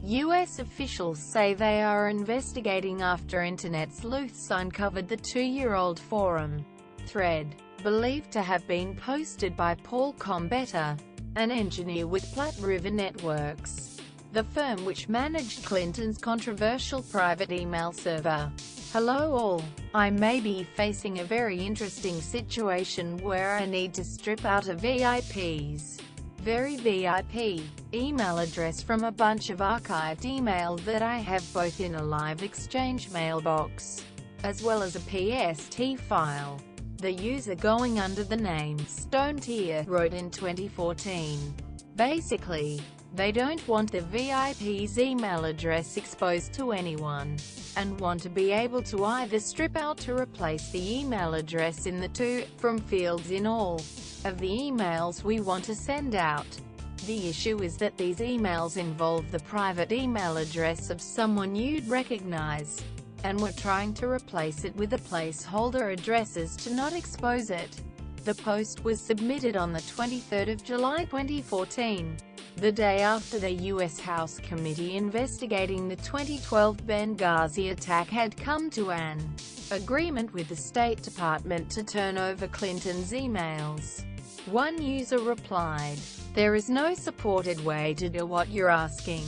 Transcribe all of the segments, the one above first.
U.S. officials say they are investigating after Internet sleuths uncovered the 2-year-old forum thread, believed to have been posted by Paul Combetta, an engineer with Platte River Networks, the firm which managed Clinton's controversial private email server. Hello all. I may be facing a very interesting situation where I need to strip out a VIP's very VIP email address from a bunch of archived email that I have both in a live exchange mailbox, as well as a PST file. The user going under the name StoneTier wrote in 2014. Basically, they don't want the VIP's email address exposed to anyone, and want to be able to either strip out to replace the email address in the to from fields in all of the emails we want to send out. The issue is that these emails involve the private email address of someone you'd recognize, and we're trying to replace it with a placeholder addresses to not expose it. The post was submitted on the 23rd of July 2014, the day after the U.S. House Committee investigating the 2012 Benghazi attack had come to an agreement with the State Department to turn over Clinton's emails. One user replied, "There is no supported way to do what you're asking.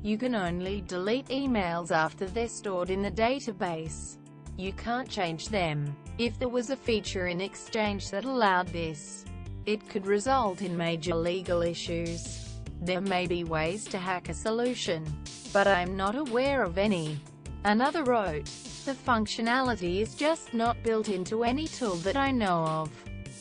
You can only delete emails after they're stored in the database. You can't change them. If there was a feature in Exchange that allowed this, it could result in major legal issues. There may be ways to hack a solution, but I'm not aware of any." Another wrote, "The functionality is just not built into any tool that I know of.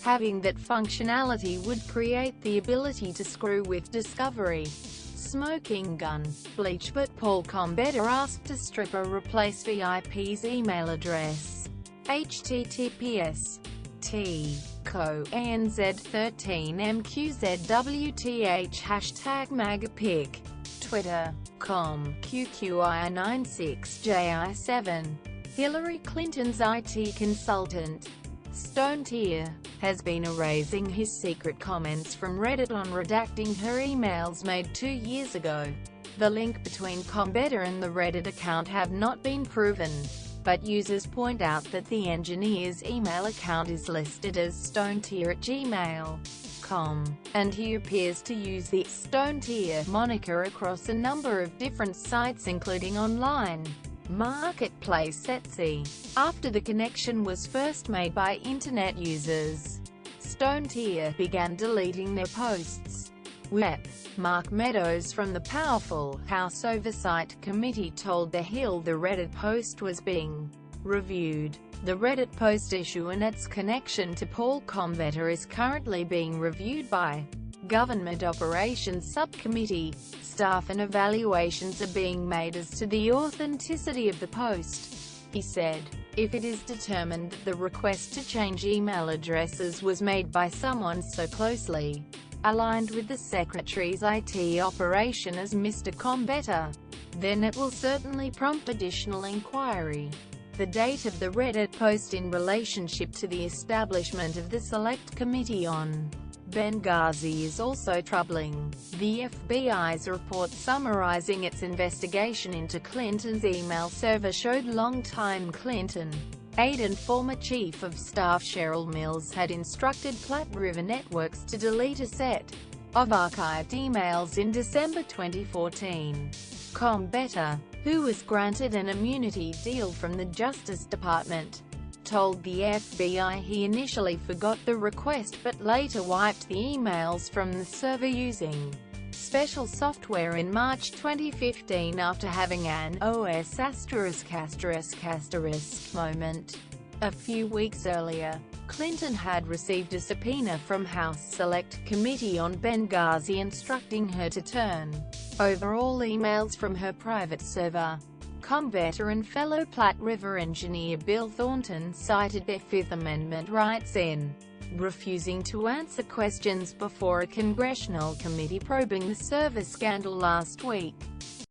Having that functionality would create the ability to screw with Discovery, Smoking Gun, Bleach, but Paul Combetta asked to strip or replace VIP's email address. https t://co.anz13mqzwth #magapic Twitter.com QQI96JI7 Hillary Clinton's IT consultant, StoneTier, has been erasing his secret comments from Reddit on redacting her emails made 2 years ago. The link between Combetta and the Reddit account have not been proven, but users point out that the engineer's email account is listed as StoneTier@gmail.com, and he appears to use the StoneTier moniker across a number of different sites including online marketplace Etsy. After the connection was first made by Internet users, StoneTier began deleting their posts. Rep. Mark Meadows from the powerful House Oversight Committee told The Hill the Reddit post was being reviewed. The Reddit post issue and its connection to Paul Combetta is currently being reviewed by Government Operations Subcommittee. Staff and evaluations are being made as to the authenticity of the post. He said, "If it is determined that the request to change email addresses was made by someone so closely aligned with the Secretary's IT operation as Mr. Combetta, then it will certainly prompt additional inquiry." The date of the Reddit post in relationship to the establishment of the Select Committee on Benghazi is also troubling. The FBI's report summarizing its investigation into Clinton's email server showed longtime Clinton aide and former Chief of Staff Cheryl Mills had instructed Platte River Networks to delete a set of archived emails in December 2014. Combetta, who was granted an immunity deal from the Justice Department, told the FBI he initially forgot the request but later wiped the emails from the server using special software in March 2015 after having an OS*** moment. A few weeks earlier, Clinton had received a subpoena from House Select Committee on Benghazi instructing her to turn over all emails from her private server. Combetta and fellow Platte River engineer Bill Thornton cited their Fifth Amendment rights in refusing to answer questions before a congressional committee probing the server scandal last week.